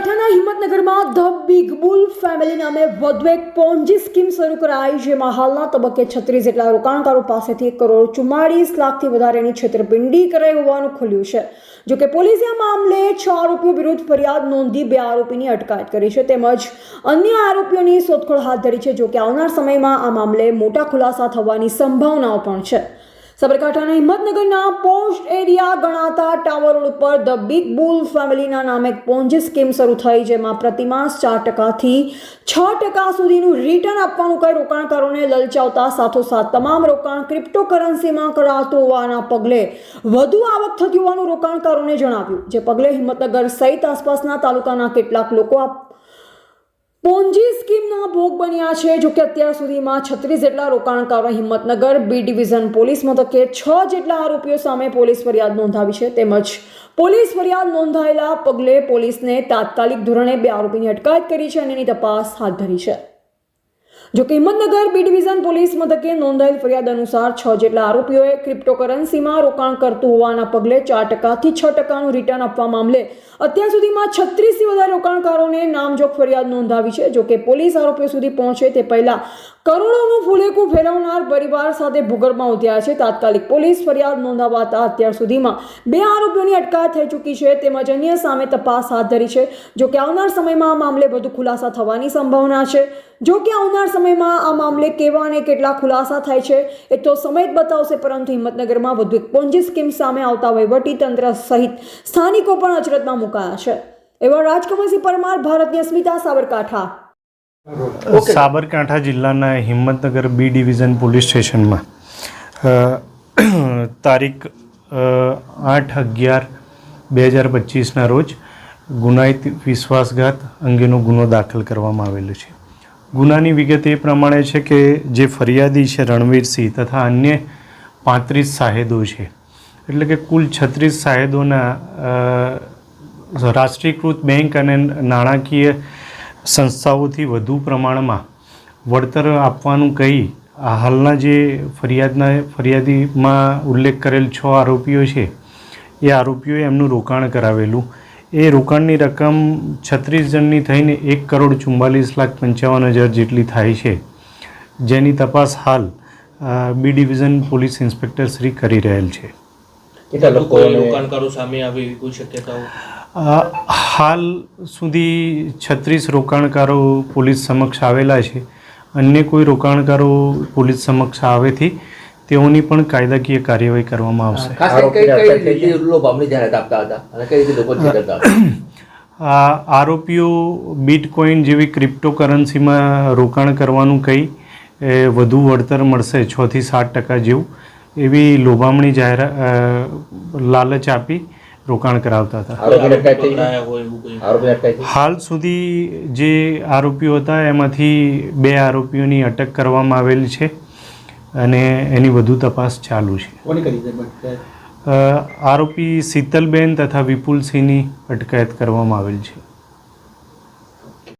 સાબરકાંઠાના હિંમતનગરમાં the big bull family નામે વધુ એક પોન્જી સ્કીમ શરૂ કરાઈ, જેમાં હાલના તબક્કે 36 જેટલા રોકાણકારો પાસેથી 1,44,00,000થી વધારેની છેતરપિંડી કરાઈ હોવાનું ખુલ્યું છે। જોકે પોલીસે આ મામલે 6 આરોપીઓ વિરુદ્ધ ફરિયાદ નોંધી 2 આરોપીની અટકાયત કરી છે તેમજ અન્ય આરોપીઓની શોધખોળ હાથ ધરી છે। જોકે આવનાર સમયમાં આ મામલે મોટા ખુલાસા થવાની સંભાવનાઓ પણ છે। સાબરકાંઠાના હિંમતનગરના પોસ્ટ એરિયા ગણાતા ટાવર રોડ ઉપર ધ બિગ બુલ ફેમિલીના નામે એક પોન્જી સ્કીમ શરૂ થઈ, જેમાં પ્રતિમાસ 4%થી 6% સુધીનું રિટર્ન આપવાનું કહી રોકાણકારોને લલચાવતા સાથોસાથ તમામ રોકાણ ક્રિપ્ટોકરન્સીમાં કરાતું હોવાના પગલે વધુ આવક થતી હોવાનું રોકાણકારોને જણાવ્યું, જે પગલે હિંમતનગર સહિત આસપાસના તાલુકાના કેટલાક લોકો પોન્જી સ્કીમના ભોગ બન્યા છે। જોકે અત્યાર સુધીમાં 36 જેટલા રોકાણકારો હિંમતનગર બી ડિવિઝન પોલીસ મથકે 6 જેટલા આરોપીઓ સામે પોલીસ ફરિયાદ નોંધાવી છે તેમજ પોલીસ ફરિયાદ નોંધાયેલા પગલે પોલીસને તાત્કાલિક ધોરણે 2 આરોપીની અટકાયત કરી છે અને એની તપાસ હાથ ધરી છે। જોકે હિંમતનગર બી ડિવિઝન પોલીસ મથકે નોંધાયેલ ફરિયાદ અનુસાર 6 જેટલા આરોપીઓએ ક્રિપ્ટોકરન્સીમાં રોકાણ કરતું હોવાના પગલે 4%થી 6%નું રિટર્ન આપવા મામલે અત્યાર સુધીમાં 36થી વધારે રોકાણકારોને નામજોગ ફરિયાદ નોંધાવી છે। જોકે પોલીસ આરોપીઓ સુધી પહોંચે તે પહેલા કરોડોનું ફૂલેકું ફેરવનાર પરિવાર સાથે ભૂગર્ભમાં ઉતર્યા છે। તાત્કાલિક પોલીસ ફરિયાદ નોંધાવાતા અત્યાર સુધીમાં 2 આરોપીઓની અટકાયત થઈ ચૂકી છે તેમજ અન્ય સામે તપાસ હાથ ધરી છે। જોકે આવનાર સમયમાં આ મામલે વધુ ખુલાસા થવાની સંભાવના છે। જોકે આવનાર સમયમાં આ મામલે કેવા અને કેટલા ખુલાસા થાય છે એ તો સમય જ બતાવશે, પરંતુ હિંમતનગરમાં વધુ એક પોન્જી સ્કીમ સામે આવતા વહીવટી તંત્ર સહિત સ્થાનિકો પણ અચરજમાં મુકાયા છે। એવા રાજકમલસિંહ પરમાર, ભારતીય સ્મિતા, સાબરકાંઠા। સાબરકાંઠા જિલ્લાના હિંમતનગર બી ડિવિઝન પોલીસ સ્ટેશનમાં તારીખ 8/11/2025ના રોજ ગુનાહિત વિશ્વાસઘાત અંગેનો ગુનો દાખલ કરવામાં આવેલો છે। ગુનાની વિગત એ પ્રમાણે છે કે જે ફરિયાદી છે રણવીરસિંહ તથા અન્ય 35 સાહેદો છે, એટલે કે કુલ 36 સાહેદોના રાષ્ટ્રીયકૃત બેંક અને નાણાકીય સંસ્થાઓથી વધુ પ્રમાણમાં વળતર આપવાનું કહી હાલના જે ફરિયાદીમાં ઉલ્લેખ કરેલ 6 આરોપીઓ છે એ આરોપીઓએ એમનું રોકાણ કરાવેલું। એ રોકાણની રકમ 36 જણની થઈને 1,44,55,000 જેટલી થાય છે, જેની તપાસ હાલ B division police inspector Shri કરી રહેલ છે। કેટલા લોકો રોકાણકારો સામે આવી કોઈ શક્યતાઓ? હાલ સુધી 36 રોકાણકારો પોલીસ સમક્ષ આવેલા છે। અન્ય કોઈ રોકાણકારો પોલીસ સમક્ષ આવેથી તેઓની પણ કાયદાકીય કાર્યવાહી કરવામાં આવશે। આરોપીઓ બિટકોઇન જેવી ક્રિપ્ટોકરન્સીમાં રોકાણ કરવાનું કહી વધુ વળતર મળશે 6થી 7% જેવું એવી લોભામણી લાલચ આપી રોકાણ કરાવતા હતા। હાલ સુધી જે આરોપીઓ હતા એમાંથી 2 આરોપીઓની અટક કરવામાં આવેલ છે અને એની વધુ તપાસ ચાલુ છે। આરોપી શીતલબેન તથા વિપુલસિંહની અટકાયત કરવામાં આવેલ છે।